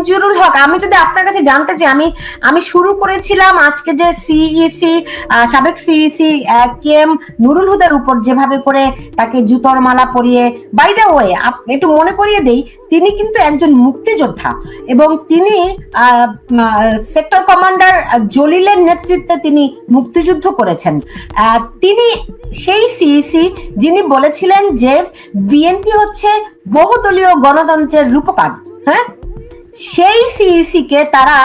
মঞ্জুরুল হক, আমি যদি আপনার কাছে জানতে চাই, আমি শুরু করেছিলাম আজকে যে সিইসি সাবেক সিইসি কে এম নুরুল হুদার উপর যেভাবে করে তাকে জুতোর মালা পরিয়ে, বাই দ্য ওয়ে একটু মনে করিয়ে দেই, তিনি কিন্তু একজন মুক্তিযোদ্ধা এবং তিনি সেক্টর কমান্ডার জলিলের নেতৃত্বে তিনি মুক্তিযুদ্ধ করেছেন। তিনি সেই সিইসি যিনি বলেছিলেন যে বিএনপি হচ্ছে বহুদলীয় গণতন্ত্রের রূপকার। হ্যাঁ, সেই সিইসি কে তারা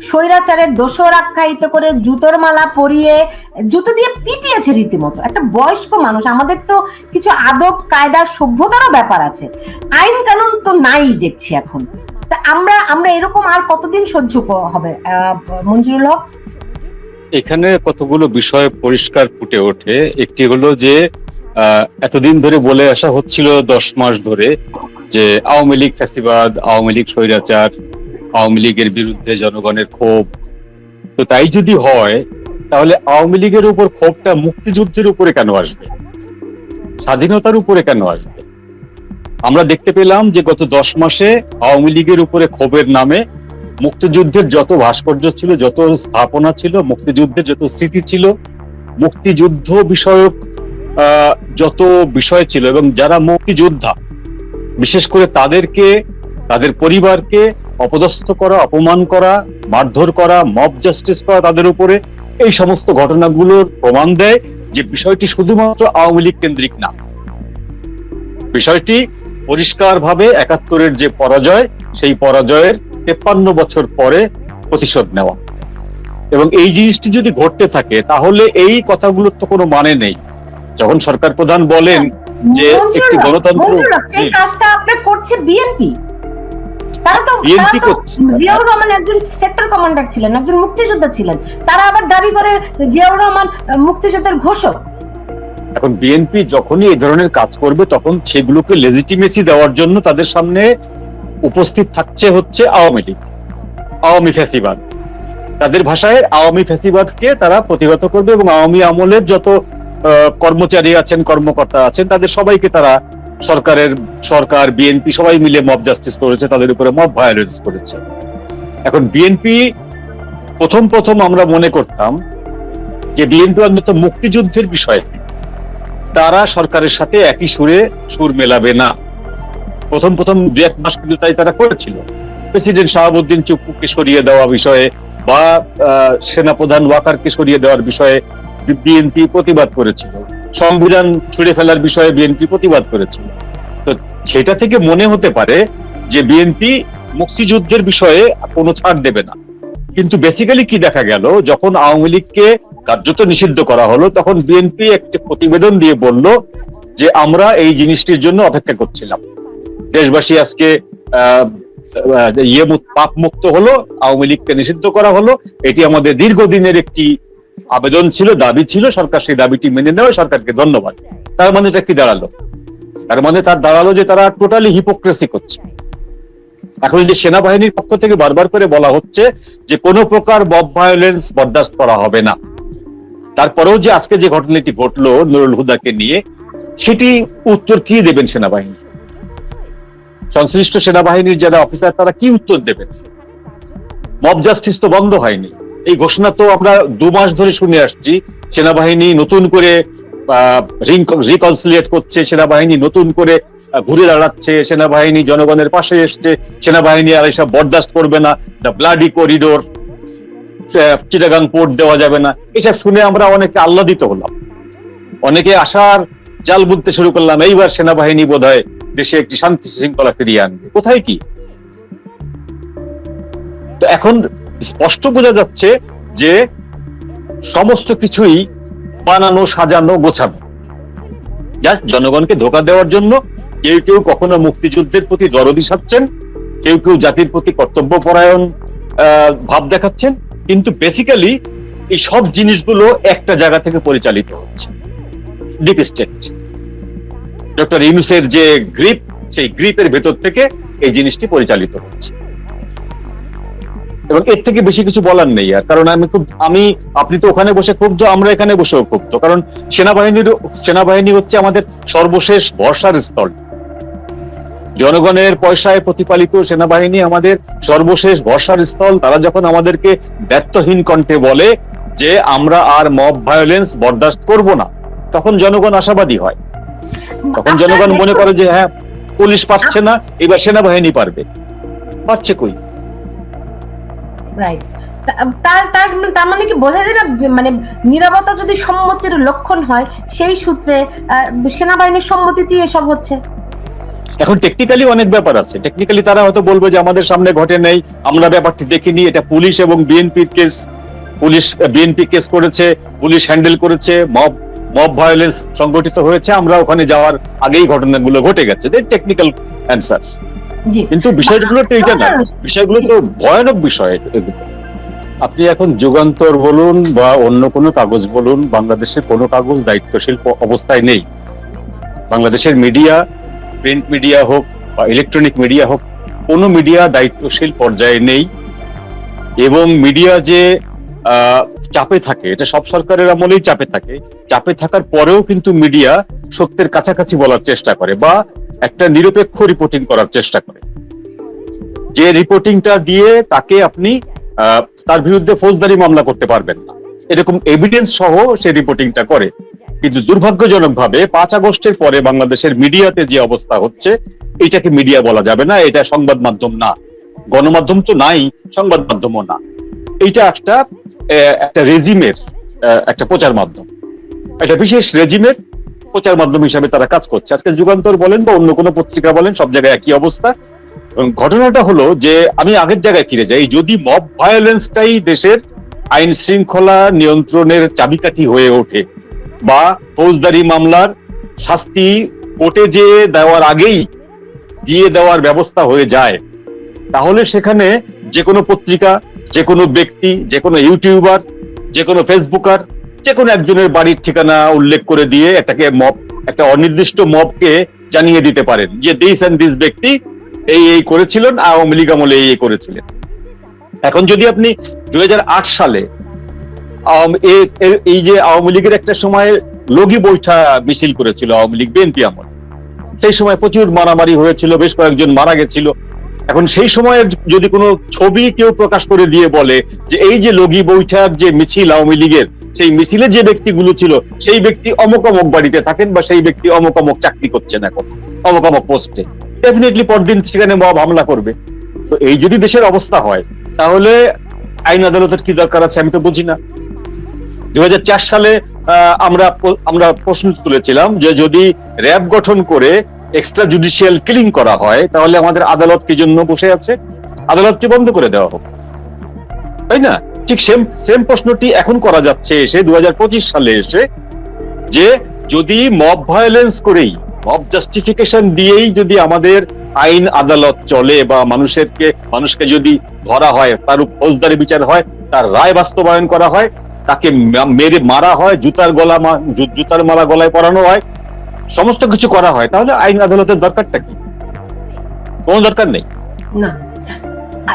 স্বৈরাচারের দোষর আখ্যায়িত করে জুতোর মালা পরিয়ে জুতো দিয়ে পিটিয়েছে রীতিমতো। একটা বয়স্ক মানুষ, আমাদের তো কিছু আদব কায়দা সভ্যতারও ব্যাপার আছে, আইন কানুন তো নাই দেখছি এখন। তা আমরা এরকম আর কতদিন সহ্য হবে মঞ্জুরুল হক? এখানে কতগুলো বিষয় পরিষ্কার ফুটে ওঠে। একটি হলো যে এতদিন ধরে বলে আসা হচ্ছিল 10 মাস ধরে যে আওয়ামী লীগ ফ্যাসিবাদ, আওয়ামী লীগ স্বৈরাচার, আওয়ামী লীগের বিরুদ্ধে জনগণের ক্ষোভ। তো তাই যদি হয় তাহলে আওয়ামী লীগের উপর ক্ষোভটা মুক্তিযুদ্ধের উপরে কেন আসবে, স্বাধীনতার উপরে কেন আসবে? আমরা দেখতে পেলাম যে গত 10 মাসে আওয়ামী লীগের উপরে ক্ষোভের নামে মুক্তিযুদ্ধের যত ভাস্কর্য ছিল, যত স্থাপনা ছিল, মুক্তিযুদ্ধের যত স্মৃতি ছিল, মুক্তিযুদ্ধ বিষয়ক যত বিষয় ছিল, এবং যারা মুক্তিযোদ্ধা বিশেষ করে তাদেরকে, তাদের পরিবারকে অপদস্থ করা, অপমান করা, মারধর করা, মব জাস্টিস করা তাদের উপরে, এই সমস্ত ঘটনাগুলোর প্রমাণ দেয় যে বিষয়টি শুধুমাত্র আওয়ামী লীগ কেন্দ্রিক না। বিষয়টি পরিষ্কারভাবে 71-এর যে পরাজয়, সেই পরাজয়ের 53 বছর পরে প্রতিশোধ নেওয়া। এবং এই জিনিসটি যদি ঘটতে থাকে তাহলে এই কথাগুলোর তো কোনো মানে নেই। যখন সরকার প্রধান বলেন যে একটি গণতন্ত্র, এই কাজটা আপনার করছে বিএনপি। তারা তো জিয়াউর রহমান একজন সেক্টর কমান্ডার ছিলেন, একজন মুক্তিযোদ্ধা ছিলেন, তারা আবার দাবি করে জিয়াউর রহমান মুক্তিযোদ্ধার ঘোষক। এখন বিএনপি যখনই এই ধরনের কাজ করবে তখন সেগুলোকে লেজিটিমেসি দেওয়ার জন্য তাদের সামনে উপস্থিত থাকছে হচ্ছে আওয়ামী লীগ, আওয়ামী ফ্যাসিবাদ। তাদের ভাষায় আওয়ামী ফ্যাসিবাদকে তারা প্রতিহত করবে এবং আওয়ামী আমলের যত কর্মচারী আছেন, কর্মকর্তা আছেন, তাদের সবাইকে তারা সরকার বিএনপি সবাই মিলে মব জাস্টিস করেছে, তাদের উপরে মব ভায়োলেন্স করেছে। এখন বিএনপি প্রথম আমরা মনে করতাম যে বিএনপি অন্তত মুক্তিযুদ্ধের বিষয়ে তারা সরকারের সাথে একই সুর মেলাবে না। প্রথম 2-1 মাস কিন্তু তাই তারা করেছিল। প্রেসিডেন্ট শাহাবুদ্দিন চুপ্পুকে সরিয়ে দেওয়া বিষয়ে বা সেনাপ্রধান ওয়াকারকে সরিয়ে দেওয়ার বিষয়ে বিএনপি প্রতিবাদ করেছিল, সংবিধান ছুঁড়ে ফেলার বিষয়ে বিএনপি প্রতিবাদ করেছিল। তো সেটা থেকে মনে হতে পারে যে বিএনপি মুক্তিযুদ্ধের বিষয়ে কোনো ছাড় দেবে না। কিন্তু বেসিক্যালি কি দেখা গেল, যখন আওয়ামী লীগকে কার্যত নিষিদ্ধ করা হলো তখন বিএনপি একটা প্রতিবেদন দিয়ে বলল যে আমরা এই জিনিসটির জন্য অপেক্ষা করছিলাম, দেশবাসী আজকে পাপ মুক্ত হলো, আওয়ামী লীগকে নিষিদ্ধ করা হলো, এটি আমাদের দীর্ঘদিনের একটি আবেদন ছিল, দাবি ছিল, সরকার সেই দাবিটি মেনে নেওয়া, সরকারকে ধন্যবাদ। তার মানে এটা কি দাঁড়ালো? তার মানে দাঁড়ালো যে তারা টোটালি হিপোক্রেসি করছে। এখন যে সেনাবাহিনীর পক্ষ থেকে বারবার করে বলা হচ্ছে যে কোনো প্রকার মব ভায়োলেন্স বরদাস্ত করা হবে না, তারপরেও যে আজকে যে ঘটনাটি ঘটলো নুরুল হুদাকে নিয়ে, সেটি উত্তর কি দেবেন সেনাবাহিনী? সংশ্লিষ্ট সেনাবাহিনীর যারা অফিসার তারা কি উত্তর দেবেন? মব জাস্টিস তো বন্ধ হয়নি। এই ঘোষণা তো আমরা 2 মাস ধরে শুনে আসছি। সেনাবাহিনী নতুন করে রিকনসিলিয়েট করছে, সেনাবাহিনী নতুন করে ঘুরে দাঁড়াচ্ছে, সেনাবাহিনী জনগণের পাশে এসছে, সেনাবাহিনী আর এসব বরদাস্ত করবে না, the bloody corridor, Chittagong port দেওয়া যাবে না, এসব শুনে আমরা অনেকে আহ্লাদিত হলাম, অনেকে আশার জাল বুনতে শুরু করলাম, এইবার সেনাবাহিনী বোধহয় দেশে একটি শান্তি শৃঙ্খলা ফিরিয়ে আনবে। কোথায় কি? তো এখন স্পষ্ট বোঝা যাচ্ছে যে সমস্ত কিছুই বানানো, সাজানো, গোছানো, জাস্ট জনগণকে ধোঁকা দেওয়ার জন্য। কেউ কখনো মুক্তিযুদ্ধের প্রতি দরদি সাচ্ছেন, কেউ জাতির প্রতি কর্তব্যপরায়ণ ভাব দেখাচ্ছেন, কিন্তু বেসিক্যালি এই সব জিনিসগুলো একটা জায়গা থেকে পরিচালিত হচ্ছে, ডিপ স্টেট। ডক্টর ইউনূসের যে গ্রিপ, সেই গ্রিপের ভেতর থেকে এই জিনিসটি পরিচালিত হচ্ছে। এবং এর থেকে বেশি কিছু বলার নেই আর, কারণ আপনি তো ওখানে বসে ক্ষুব্ধ, আমরা এখানে বসেও ক্ষুব্ধ, কারণ সেনাবাহিনী হচ্ছে আমাদের সর্বশেষ ভরসার স্থল। জনগণের পয়সায় প্রতিপালিত সেনাবাহিনী আমাদের সর্বশেষ ভরসার স্থল। তারা যখন আমাদেরকে ব্যর্থহীন কণ্ঠে বলে যে আমরা আর মব ভায়োলেন্স বরদাস্ত করব না, তখন জনগণ আশাবাদী হয়। তখন জনগণ মনে করে যে হ্যাঁ, পুলিশ পারছে না, এবার সেনাবাহিনী পারবে। পারছে কই? রাইট। তার মানে কি বোঝা যায় না, মানে নীরবতা যদি সম্মতির লক্ষণ হয়, সেই সূত্রে সেনাবাহিনীর সম্মতিতে এসব হচ্ছে। এখন টেকনিক্যালি অনেক ব্যাপার আছে। টেকনিক্যালি তারা হয়তো বলবে যে আমাদের সামনে ঘটে নাই, আমরা ব্যাপারটি দেখিনি, এটা পুলিশ এবং বিএনপির কেস, পুলিশ বিএনপি কেস করেছে, পুলিশ হ্যান্ডেল করেছে, মব ভায়োলেন্স সংগঠিত হয়েছে, আমরা ওখানে যাওয়ার আগেই ঘটনাগুলো ঘটে গেছে। Technical answer. কিন্তু বিষয়গুলো তো এটা না, বিষয়গুলো তো ভয়ানক বিষয়। আপনি এখন যুগান্তর বলুন বা অন্য কোনো কাগজ বলুন, বাংলাদেশের কোনো কাগজ দায়িত্বশীল অবস্থায় নেই। বাংলাদেশের মিডিয়া, প্রিন্ট মিডিয়া হোক বা ইলেকট্রনিক মিডিয়া হোক, কোনো মিডিয়া দায়িত্বশীল পর্যায়ে নেই। এবং মিডিয়া যে চাপে থাকে, এটা সব সরকারের আমলেই চাপে থাকে। চাপে থাকার পরেও কিন্তু মিডিয়া সত্যের কাছাকাছি বলার চেষ্টা করে বা একটা নিরপেক্ষ রিপোর্টিং করার চেষ্টা করে। যে রিপোর্টিংটা দিয়ে তাকে আপনি তার বিরুদ্ধে ফৌজদারি মামলা করতে পারবেন না, এরকম এভিডেন্স সহ সে রিপোর্টিংটা করে। কিন্তু দুর্ভাগ্যজনকভাবে 5 আগস্টের পরে বাংলাদেশের মিডিয়াতে যে অবস্থা হচ্ছে, এটাকে মিডিয়া বলা যাবে না, এটা সংবাদ মাধ্যম না। গণমাধ্যম তো নাই, সংবাদ মাধ্যমও না। এইটা একটা রেজিমের একটা প্রচার মাধ্যম, একটা বিশেষ রেজিমের প্রচার মাধ্যম হিসাবে তারা কাজ করছে। আজকে যুগান্তর বলেন বা অন্য কোনো পত্রিকা বলেন, সব জায়গায় একই অবস্থা। ঘটনাটা হলো যে আমি আগের জায়গায় ফিরে যাই। যদি মব ভায়োলেন্সটাই দেশের আইন শৃঙ্খলা নিয়ন্ত্রণের চাবিকাঠি হয়ে ওঠে বা ফৌজদারি মামলার শাস্তি কোর্টে যে দেওয়ার আগেই দিয়ে দেওয়ার ব্যবস্থা হয়ে যায়, তাহলে সেখানে যে কোনো পত্রিকা, যে কোনো ব্যক্তি, যে কোনো ইউটিউবার, যে কোনো ফেসবুকার, যে কোনো একজনের বাড়ির ঠিকানা উল্লেখ করে দিয়ে একটা অনির্দিষ্ট মবকে জানিয়ে দিতে পারেন যে দিস এন্ড দিস ব্যক্তি এই করেছিলেন, আওয়ামী লীগ আমলে এই করেছিলেন। এখন যদি আপনি 2008 সালে এই যে আওয়ামী লীগের একটা সময় লগি বৈঠা মিছিল করেছিল আওয়ামী লীগ বিএনপি আমল, সেই সময় প্রচুর মারামারি হয়েছিল, বেশ কয়েকজন মারা গেছিল। এখন সেই সময় যদি কোনো ছবি কেউ প্রকাশ করে দিয়ে বলে যে এই যে লগি বৈঠার যে মিছিল আওয়ামী লীগের, সেই মিছিলে যে ব্যক্তিগুলো ছিল সেই ব্যক্তি অমুক অমুক বাড়িতে থাকেন বা সেই ব্যক্তি অমুক অমুক চাকরি করছেন এখন অমুক অমুক পোস্টে, ডেফিনেটলি পরদিন সেখানে মব হামলা করবে। তো এই যদি দেশের অবস্থা হয়, তাহলে আইন আদালতের কি দরকার আছে আমি তো বুঝি না। 2004 সালে আমরা প্রশ্ন তুলেছিলাম যে যদি র্যাব গঠন করে এক্সট্রা জুডিশিয়াল কিলিং করা হয়, তাহলে আমাদের আদালত কি জন্য বসে আছে? আদালতটি বন্ধ করে দেওয়া হোক, তাই না? ঠিক সেম প্রশ্নটি এখন করা যাচ্ছে এসে 2025 সালে এসে, যে যদি মব ভায়োলেন্স করেই, মব জাস্টিফিকেশন দিয়েই যদি আমাদের আইন আদালত চলে বা মানুষকে যদি ধরা হয়, তার ফৌজদারি বিচার হয়, তার রায় বাস্তবায়ন করা হয়, তাকে মেরে মারা হয়, জুতার মালা গলায় পরানো হয়, সমস্ত কিছু করা হয়, তাহলে আইন আদালতের দরকারটা কি? কোনো দরকার নেই।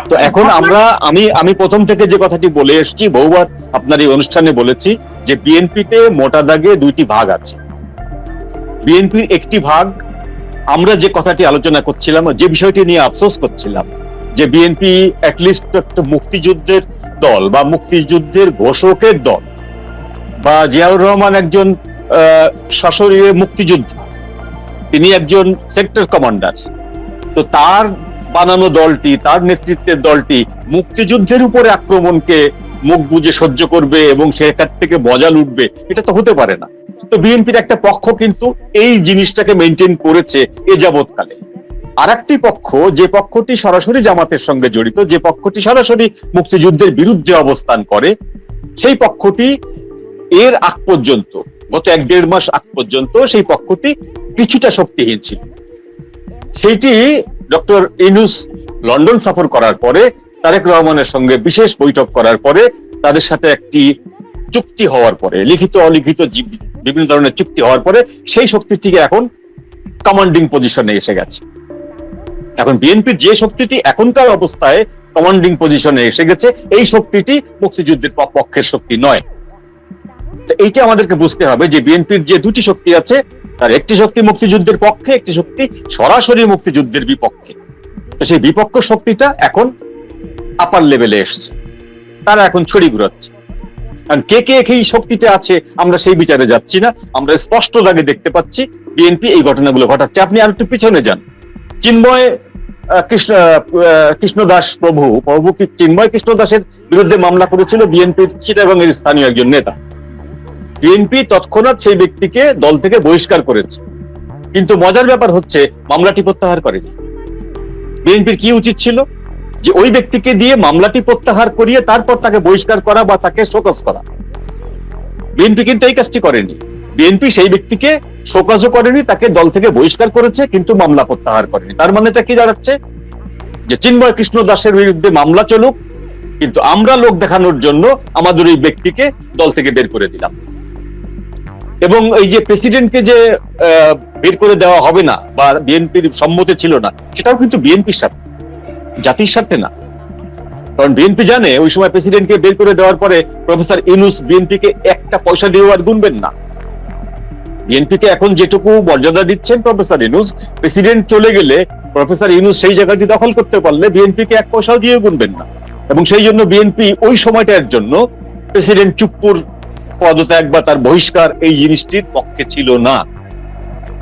তো এখন আমি প্রথম থেকে যে কথাটি বলে এসেছি, বহুবার আপনার এই অনুষ্ঠানে বলেছি যে বিএনপিতে মোটা দাগে 2টি ভাগ আছে। বিএনপির একটি ভাগ, আমরা যে কথাটি আলোচনা করছিলাম, যে বিষয়টি নিয়ে আফসোস করছিলাম, যে বিএনপি অ্যাটলিস্ট একটা মুক্তিযুদ্ধের দল বা মুক্তিযুদ্ধের ঘোষকের দল, বা জিয়াউর রহমান একজন সশরীরে মুক্তিযোদ্ধা, তিনি একজন সেক্টর কমান্ডার। তো তার বানানো দলটি, তার নেতৃত্বের দলটি মুক্তিযুদ্ধের উপরে আক্রমণকে মুখ বুজে সহ্য করবে এবং সেটার থেকে মজা লুটবে, এটা তো হতে পারে না। তো বিএনপির একটা পক্ষ কিন্তু এই জিনিসটাকে মেনটেন করেছে এ যাবৎকালে। আর একটি পক্ষ, যে পক্ষটি সরাসরি জামাতের সঙ্গে জড়িত, যে পক্ষটি সরাসরি মুক্তিযুদ্ধের বিরুদ্ধে অবস্থান করে, সেই পক্ষটি এর আগ পর্যন্ত, গত 1-1.5 মাস আগ পর্যন্ত সেই পক্ষটি কিছুটা শক্তিহীন ছিল। সেইটি ডক্টর ইউনূস লন্ডন সফর করার পরে, তারেক রহমানের সঙ্গে বিশেষ বৈঠক করার পরে, তাদের সাথে একটি চুক্তি হওয়ার পরে, লিখিত অলিখিত বিভিন্ন ধরনের চুক্তি হওয়ার পরে, সেই শক্তিটিকে এখন কমান্ডিং পজিশনে এসে গেছে। এখন বিএনপির যে শক্তিটি এখনকার অবস্থায় কমান্ডিং পজিশনে এসে গেছে, এই শক্তিটি মুক্তিযুদ্ধের পক্ষের শক্তি নয়। এইটা আমাদেরকে বুঝতে হবে যে বিএনপির যে 2টি শক্তি আছে, তার একটি শক্তি মুক্তিযুদ্ধের পক্ষে, একটি শক্তি সরাসরি মুক্তিযুদ্ধের বিপক্ষে। তো সেই বিপক্ষ শক্তিটা এখন আপার লেভেলে এসছে, তারা এখন ছড়ি ঘুরাচ্ছে। কারণ কে কে এই শক্তিটা আছে আমরা সেই বিচারে যাচ্ছি না, আমরা স্পষ্ট দাগে দেখতে পাচ্ছি বিএনপি এই ঘটনাগুলো ঘটাচ্ছে। আপনি আর একটু পিছনে যান, চিন্ময় কৃষ্ণদাস প্রভু চিন্ময় কৃষ্ণদাসের বিরুদ্ধে মামলা করেছিল বিএনপির চিটাগাংয়ের স্থানীয় একজন নেতা। বিএনপি তৎক্ষণাৎ সেই ব্যক্তিকে দল থেকে বহিষ্কার করেছে, কিন্তু মজার ব্যাপার হচ্ছে মামলাটি প্রত্যাহার করেনি। বিএনপির কি উচিত ছিল? যে ওই ব্যক্তিকে দিয়ে মামলাটি প্রত্যাহার করিয়ে তারপর তাকে বহিষ্কার করা বা তাকে শোকজ করা। বিএনপি কিন্তু এই কাজটি করেনি। বিএনপি সেই ব্যক্তিকে শোকজও করেনি, তাকে দল থেকে বহিষ্কার করেছে, কিন্তু মামলা প্রত্যাহার করেনি। তার মানেটা কি দাঁড়াচ্ছে? যে চিন্ময় কৃষ্ণ দাসের বিরুদ্ধে মামলা চলুক, কিন্তু আমরা লোক দেখানোর জন্য আমাদের এই ব্যক্তিকে দল থেকে বের করে দিলাম। এবং এই যে প্রেসিডেন্টকে যে বের করে দেওয়া হবে না বা বিএনপির সম্মতি ছিল না, সেটাও কিন্তু বিএনপির স্বার্থে, জাতির স্বার্থে না। কারণ বিএনপি জানে ওই সময় প্রেসিডেন্টকে বের করে দেওয়ার পরে প্রফেসর ইউনূস বিএনপিকে একটা পয়সা দিয়েও আর গুনবেন না। বিএনপিকে এখন যেটুকু মর্যাদা দিচ্ছেন প্রফেসর ইউনূস, প্রেসিডেন্ট চলে গেলে প্রফেসর ইউনূস সেই জায়গাটি দখল করতে পারলে বিএনপিকে এক পয়সাও দিয়ে গুনবেন না। এবং সেই জন্য বিএনপি ওই সময়টার জন্য প্রেসিডেন্ট চুপ্পুর পদত্যাগ বা তার বহিষ্কার এই জিনিসটির পক্ষে ছিল না।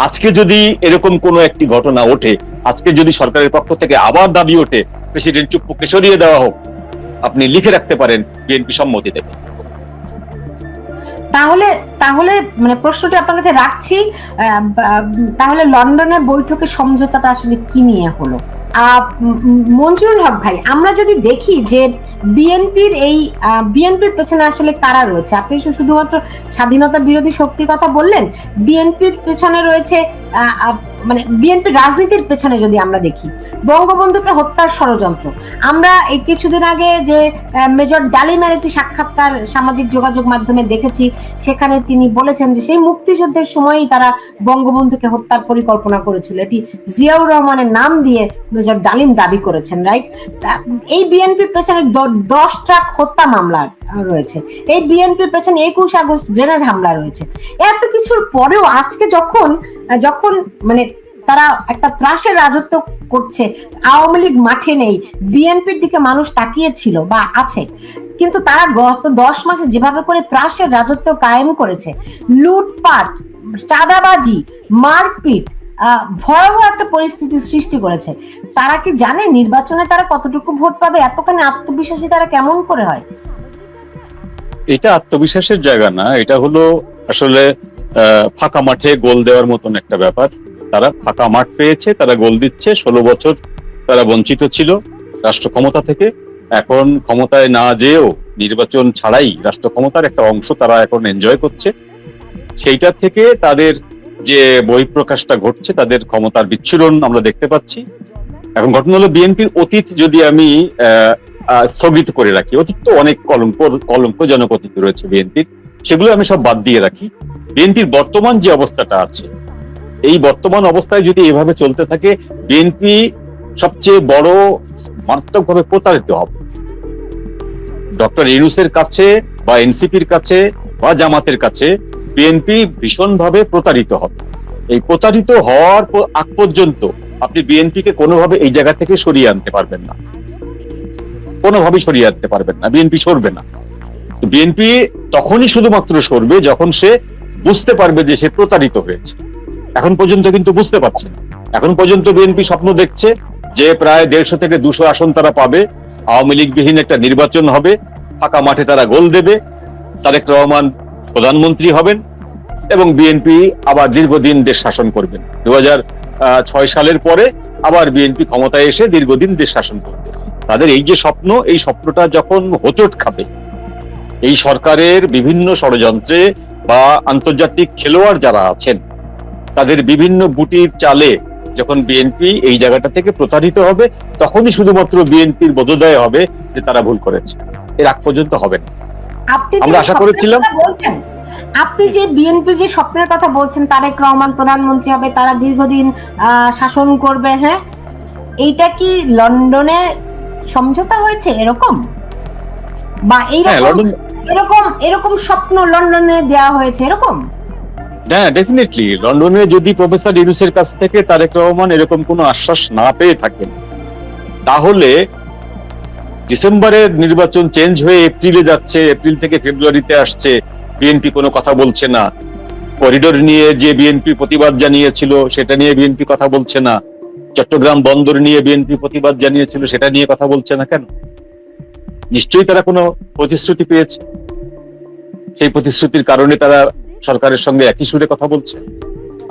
আজকে যদি এরকম কোনো একটি ঘটনা ওঠে, আজকে যদি সরকারের পক্ষ থেকে আবার দাবি ওঠে প্রেসিডেন্ট চুপ্পুকে সরিয়ে দেওয়া হোক, আপনি লিখে রাখতে পারেন বিএনপি সম্মতি দেবে। তাহলে তাহলে মানে প্রশ্নটি আপনার কাছে রাখছি, তাহলে লন্ডনে বৈঠকের সমঝোতাটা আসলে কি নিয়ে হলো? মঞ্জুরুল হক ভাই, আমরা যদি দেখি যে বিএনপির পেছনে আসলে কারা রয়েছে, আপনি শুধুমাত্র স্বাধীনতা বিরোধী শক্তির কথা বললেন, বিএনপির পেছনে রয়েছে মানে বিএনপির রাজনীতির পেছনে যদি আমরা দেখি বঙ্গবন্ধুকে হত্যার ষড়যন্ত্র। আমরা এই কিছুদিন আগে যে মেজর ডালিমের একটি সাক্ষাৎকার সামাজিক যোগাযোগ মাধ্যমে দেখেছি, সেখানে তিনি বলেছেন যে সেই মুক্তিযুদ্ধের সময়ই তারা বঙ্গবন্ধুকে হত্যার পরিকল্পনা করেছিল, এটি জিয়াউর রহমানের নাম দিয়ে মেজর ডালিম দাবি করেছেন, রাইট? এই বিএনপির পেছনে 10 ট্রাক হত্যা মামলা রয়েছে, এই বিএনপির পেছনে 21 আগস্ট গ্রেনেড হামলা রয়েছে। এত কিছুর পরেও আজকে যখন মানে তারা একটা ত্রাসের রাজত্ব করছে, আওয়ামী লীগ মাঠে নেই, বিএনপির দিকে মানুষ তাকিয়েছিল বা আছে, কিন্তু তারা গত 10 মাসে যেভাবে করে ত্রাসের রাজত্ব কায়েম করেছে, লুটপাট, চাঁদাবাজি, মারপিট, ভয়াবহ একটা পরিস্থিতির সৃষ্টি করেছে। তারা কি জানে নির্বাচনে তারা কতটুকু ভোট পাবে? এতখানি আত্মবিশ্বাসী তারা কেমন করে হয়? এটা আত্মবিশ্বাসের জায়গা না, এটা হলো আসলে ফাঁকা মাঠে গোল দেওয়ার মতন একটা ব্যাপার। তারা ফাঁকা মাঠ পেয়েছে, তারা গোল দিচ্ছে। 16 বছর তারা বঞ্চিত ছিল রাষ্ট্র ক্ষমতা থেকে। এখন ক্ষমতায় না যেও নির্বাচন ছাড়াই রাষ্ট্র ক্ষমতার একটা অংশ তারা এখন এনজয় করছে। সেইটার থেকে তাদের যে বহিঃপ্রকাশটা ঘটছে, তাদের ক্ষমতার বিচ্ছুরণ আমরা দেখতে পাচ্ছি। এখন ঘটনা হলো বিএনপির অতীত যদি আমি স্থগিত করে রাখি, অতীত তো অনেক কলঙ্কজনক অতীত রয়েছে বিএনপির, সেগুলো আমি সব বাদ দিয়ে রাখি। বিএনপির বর্তমান যে অবস্থাটা আছে, এই বর্তমান অবস্থায় যদি এভাবে চলতে থাকে, বিএনপি সবচেয়ে বড় মারাত্মকভাবে প্রতারিত হবে। ডক্টর ইউনূসের কাছে বা এনসিপির কাছে বা জামাতের কাছে বিএনপি ভীষণভাবে প্রতারিত হবে। এই প্রতারিত হওয়ার আগ পর্যন্ত আপনি বিএনপিকে কোনোভাবে এই জায়গা থেকে সরিয়ে আনতে পারবেন না, কোনোভাবেই সরিয়ে আনতে পারবেন না। বিএনপি সরবে না। বিএনপি তখনই শুধুমাত্র সরবে যখন সে বুঝতে পারবে যে সে প্রতারিত হয়েছে। এখন পর্যন্ত কিন্তু বুঝতে পারছে না। এখন পর্যন্ত বিএনপি স্বপ্ন দেখছে যে প্রায় 150 থেকে 200 আসন তারা পাবে, আওয়ামী লীগবিহীন একটা নির্বাচন হবে, ফাঁকা মাঠে তারা গোল দেবে, তারেক রহমান প্রধানমন্ত্রী হবেন এবং বিএনপি আবার দীর্ঘদিন দেশ শাসন করবেন। 2006 সালের পরে আবার বিএনপি ক্ষমতায় এসে দীর্ঘদিন দেশ শাসন করবে। তাদের এই যে স্বপ্ন, এই স্বপ্নটা যখন হোঁচট খাবে, এই সরকারের বিভিন্ন ষড়যন্ত্রে বা আন্তর্জাতিক খেলোয়াড় যারা আছেন তাদের বিভিন্ন বুটির চালে যখন বিএনপি এই জায়গাটা থেকে প্রতারিত হবে, তখনই শুধুমাত্র বিএনপির বোধোদয় হবে যে তারা ভুল করেছে। এর আগ পর্যন্ত হবে না। আমরা আশা করেছিলাম। আপনি যে বিএনপি যে স্বপ্নের কথা বলছেন, তারেক রহমান প্রধানমন্ত্রী হবে, তারা দীর্ঘদিন শাসন করবে, হ্যাঁ, এইটা কি লন্ডনে সমঝোতা হয়েছে এরকম? বা এরকম স্বপ্ন লন্ডনে দেওয়া হয়েছে এরকম? হ্যাঁ, ডেফিনেটলি লন্ডনে যদি প্রফেসর ইউনূসের কাছ থেকে তারেক রহমান এরকম কোনো আশ্বাস না পেয়ে থাকেন, তাহলে ডিসেম্বরের নির্বাচন চেঞ্জ হয়ে এপ্রিলে যাচ্ছে, এপ্রিল থেকে ফেব্রুয়ারিতে আসছে, বিএনপি কোনো কথা বলছে না। করিডোর নিয়ে যে বিএনপি প্রতিবাদ জানিয়েছিল সেটা নিয়ে বিএনপি কথা বলছে না। চট্টগ্রাম বন্দর নিয়ে বিএনপি প্রতিবাদ জানিয়েছিল, সেটা নিয়ে কথা বলছে না কেন? নিশ্চয়ই তারা কোনো প্রতিশ্রুতি পেয়েছে, সেই প্রতিশ্রুতির কারণে তারা সরকারের সঙ্গে একই সুরে কথা বলছে।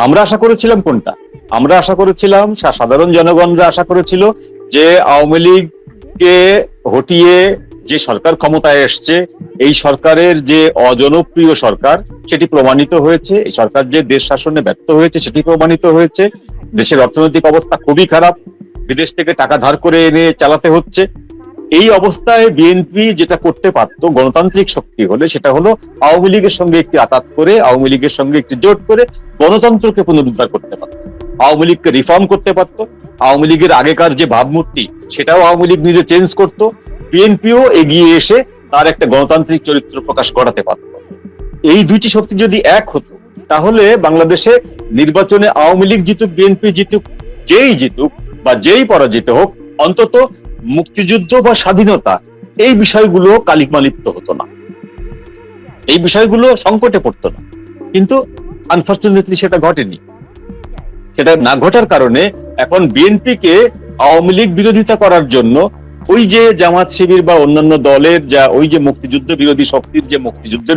আমরা আশা করেছিলাম কোনটা? আমরা আশা করেছিলাম, সাধারণ জনগণরা আশা করেছিল যে আওয়ামী লীগকে হটিয়ে যে সরকার ক্ষমতায় এসছে, এই সরকারের যে অজনপ্রিয় সরকার সেটি প্রমাণিত হয়েছে। এই সরকার যে দেশ শাসনে ব্যর্থ হয়েছে সেটি প্রমাণিত হয়েছে। দেশের অর্থনৈতিক অবস্থা খুবই খারাপ, বিদেশ থেকে টাকা ধার করে এনে চালাতে হচ্ছে। এই অবস্থায় বিএনপি যেটা করতে পারত গণতান্ত্রিক শক্তি হলে, সেটা হলো আওয়ামী লীগের সঙ্গে একটি আতাত করে, আওয়ামী লীগের সঙ্গে একটি জোট করে গণতন্ত্রকে পুনরুদ্ধার করতে পারত, আওয়ামী লীগকে রিফর্ম করতে পারত। আওয়ামী লীগের আগেকার যে ভাবমূর্তি সেটাও আওয়ামী লীগ নিজে চেঞ্জ করত। বিএনপিও এগিয়ে এসে তার একটা গণতান্ত্রিক চরিত্র প্রকাশ করাতে পারত। এই দুইটি শক্তি যদি এক হতো, তাহলে বাংলাদেশে নির্বাচনে আওয়ামী লীগ জিতুক, বিএনপি জিতুক, যেই জিতুক বা যেই পরাজিত হোক, অন্তত মুক্তিযুদ্ধ বা স্বাধীনতা এই বিষয়গুলো কালিমালিপ্ত হতো না, এই বিষয়গুলো সংকটে পড়তো না। কিন্তু আনফরচুনেটলি সেটা ঘটেনি। সেটা না ঘটার কারণে এখন বিএনপিকে আওয়ামী লীগ বিরোধিতা করার জন্য ওই যে জামাত শিবির বা অন্যান্য দলের যা ওই যে মুক্তিযুদ্ধ বিরোধী শক্তির যে মুক্তিযুদ্ধের